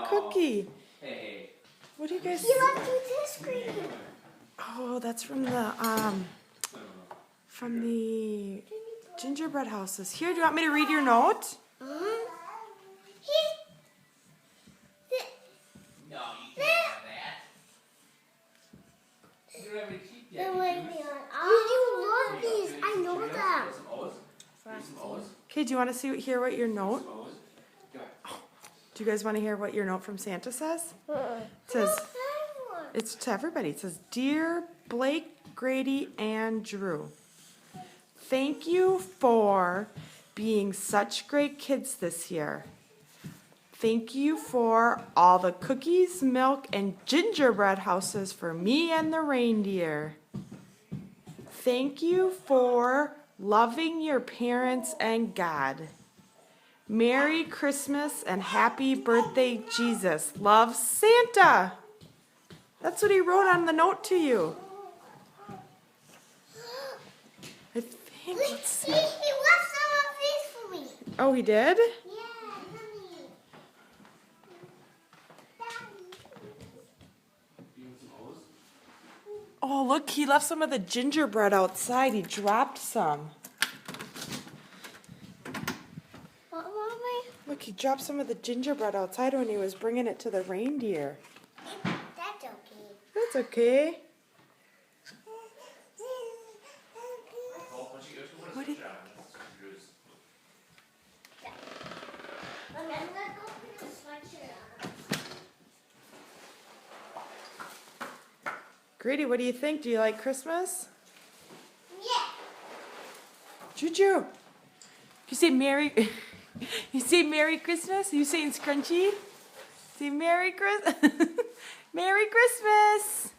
cookie. Hey. What do you guys? He left you this screen. Oh, that's from the gingerbread houses. Here, do you want me to read your note? No, you can't have that. You don't have any teeth yet. You love these. I know them. Some O's? Some O's? Okay, do you want to hear what your note? Some O's? Go ahead. Do you guys want to hear what your note from Santa says? It says, it's to everybody. It says, Dear Blake, Grady, and Drew, thank you for being such great kids this year. Thank you for all the cookies, milk, and gingerbread houses for me and the reindeer. Thank you for loving your parents and God. Merry Christmas and happy birthday, Jesus. Love, Santa. That's what he wrote on the note to you. I think. Let's see. He left some of these for me. Oh, he did? Yeah, honey. Oh, look, he left some of the gingerbread outside. He dropped some. What, Mommy? Look, he dropped some of the gingerbread outside when he was bringing it to the reindeer. That's okay. That's okay. What did... I'm gonna go put the sweatshirt on. Grady, what do you think? Do you like Christmas? Yeah. Juju, you say Merry... You say Merry Christmas? You saying Scrunchy? Say Merry Christmas. Merry Christmas.